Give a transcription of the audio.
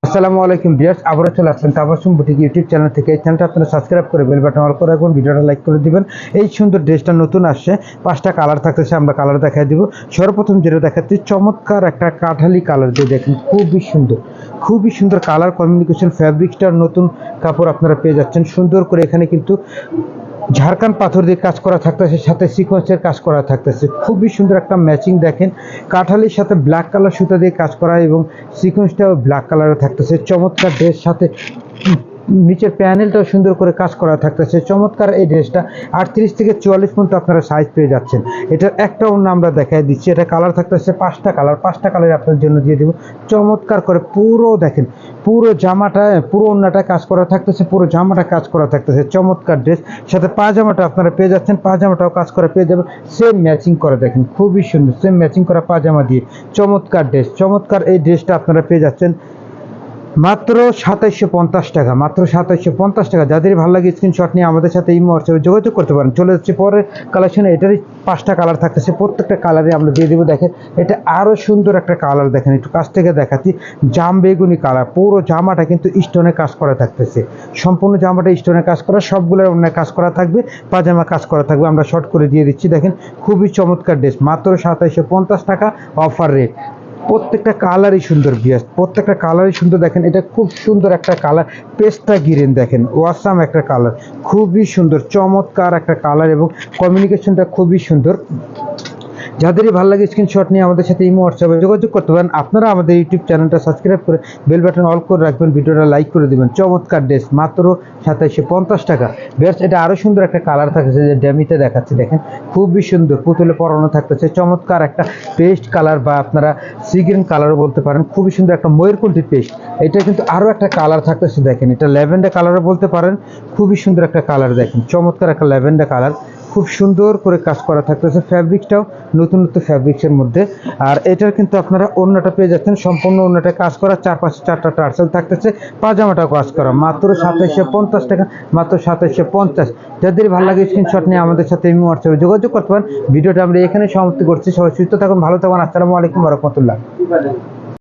আসসালামু আলাইকুম ভিউয়ার্স, আবারও চলে আসলাম তাবাসসুম বুটিক ইউটিউব চ্যানেল থেকে। এই চ্যানেলটা আপনারা সাবস্ক্রাইব করে বেল বাটন অল করে রাখবেন, ভিডিওটা লাইক করে দিবেন। এই সুন্দর ড্রেসটা নতুন আসছে, 5টা কালার থাকতেছে, আমরা কালার দেখাই দিব। সর্বপ্রথম যেটা দেখাচ্ছি চমৎকার একটা কাঠালি কালার দিয়ে দেখেন, খুবই সুন্দর কালার কমিউনিকেশন, ফ্যাব্রিকটার নতুন কাপড় আপনারা পেয়ে যাচ্ছেন। সুন্দর করে এখানে কিন্তু ঝাড়খান পাথর দিয়ে কাজ করা থাকতেছে, সাথে সিকোয়েন্সের কাজ করা থাকতেছে। খুবই সুন্দর একটা ম্যাচিং দেখেন, কাঠালির সাথে ব্ল্যাক কালার সুতা দিয়ে কাজ করা এবং সিকোয়েন্সটাও ব্ল্যাক কালারে থাকতেছে। চমৎকার ড্রেস, সাথে নিচের প্যানেলটাও সুন্দর করে কাজ করা থাকতেছে। চমৎকার এই ড্রেসটা 38 থেকে 44 পর্যন্ত আপনারা সাইজ পেয়ে যাচ্ছেন। এটার একটা অন্য আমরা দেখাই দিচ্ছি। এটা কালার থাকতেছে 5টা কালার আপনার জন্য দিয়ে দেবো। চমৎকার করে পুরো দেখেন, পুরো জামাটা, পুরো ওড়নাটা কাজ করা থাকতেছে, পুরো জামাটা কাজ করা থাকতেছে। চমৎকার ড্রেস, সাথে পাজামাটা আপনারা পেয়ে যাচ্ছেন, পাজামাটাও কাজ করা পেয়ে যাবেন। সেম ম্যাচিং করা দেখেন, খুবই সুন্দর, সেম ম্যাচিং করা পাজামা দিয়ে চমৎকার ড্রেস। চমৎকার এই ড্রেসটা আপনারা পেয়ে যাচ্ছেন মাত্র 2750 টাকা, মাত্র 2750 টাকা। যাদের ভালো লাগে স্ক্রিনশট নিয়ে আমাদের সাথে ইমো হোয়াটসঅ্যাপে যোগাযোগ করতে পারেন। চলে যাচ্ছে পরের কালেকশনে। এটারই 5টা কালার থাকতেছে, প্রত্যেকটা কালারে আমরা দিয়ে দেবো। দেখেন এটা আরও সুন্দর একটা কালার, দেখেন একটু কাছ থেকে দেখাচ্ছি। জাম বেগুনি কালার, পুরো জামাটা কিন্তু স্টোনে কাজ করা থাকতেছে, সম্পূর্ণ জামাটা স্টোনে কাজ করা, সবগুলোর অন্য কাজ করা থাকবে, পাজামা কাজ করা থাকবে। আমরা শর্ট করে দিয়ে দিচ্ছি। দেখেন খুবই চমৎকার ড্রেস, মাত্র 2750 টাকা, অফার রেট। প্রত্যেকটা কালারই সুন্দর বিয়াস, প্রত্যেকটা কালারই সুন্দর। দেখেন এটা খুব সুন্দর একটা কালার, পেস্তা গ্রিন, দেখেন ওয়াসাম একটা কালার, খুবই সুন্দর চমৎকার একটা কালার এবং কমিউনিকেশনটা খুবই সুন্দর। যাদেরই ভালো লাগে স্ক্রিনশট নিয়ে আমাদের সাথে ইমো হোয়াটসঅ্যাপে যোগাযোগ করতে পারেন। আপনারা আমাদের ইউটিউব চ্যানেলটা সাবস্ক্রাইব করে বেল বাটন অল করে রাখবেন, ভিডিওটা লাইক করে দেবেন। চমৎকার ড্রেস, মাত্র 2750 টাকা। বেশ, এটা আরও সুন্দর একটা কালার থাকতেছে, যে ড্যামিতে দেখাচ্ছি। দেখেন খুবই সুন্দর, পুতুলে পরানো থাকতেছে। চমৎকার একটা পেস্ট কালার বা আপনারা সি গ্রিন কালারও বলতে পারেন। খুবই সুন্দর একটা ময়ূরকণ্ঠী পেস্ট। এটা কিন্তু আরও একটা কালার থাকতেছে, দেখেন এটা ল্যাভেন্ডার কালারও বলতে পারেন। খুবই সুন্দর একটা কালার, দেখেন চমৎকার একটা ল্যাভেন্ডার কালার, খুব সুন্দর করে কাজ করা থাকতেছে। ফ্যাব্রিকটাও নতুন ফ্যাব্রিক্সের মধ্যে। আর এটার কিন্তু আপনারা অন্যটা পেয়ে যাচ্ছেন, সম্পূর্ণ অন্যটা কাজ করা, 4-5-4টা টার্সেল থাকতেছে, পাজামাটাও কাজ করা, মাত্র 2750 টাকা, মাত্র 2750। যাদের ভালো লাগে স্ক্রিনশট নিয়ে আমাদের সাথে ইমো হোয়াটসঅ্যাপে যোগাযোগ করতে পারেন। ভিডিওটা আমরা এখানে সমাপ্তি করছি। সবাই সুস্থ থাকুন, ভালো থাকুন। আসসালামু আলাইকুম ওয়া রাহমাতুল্লাহ।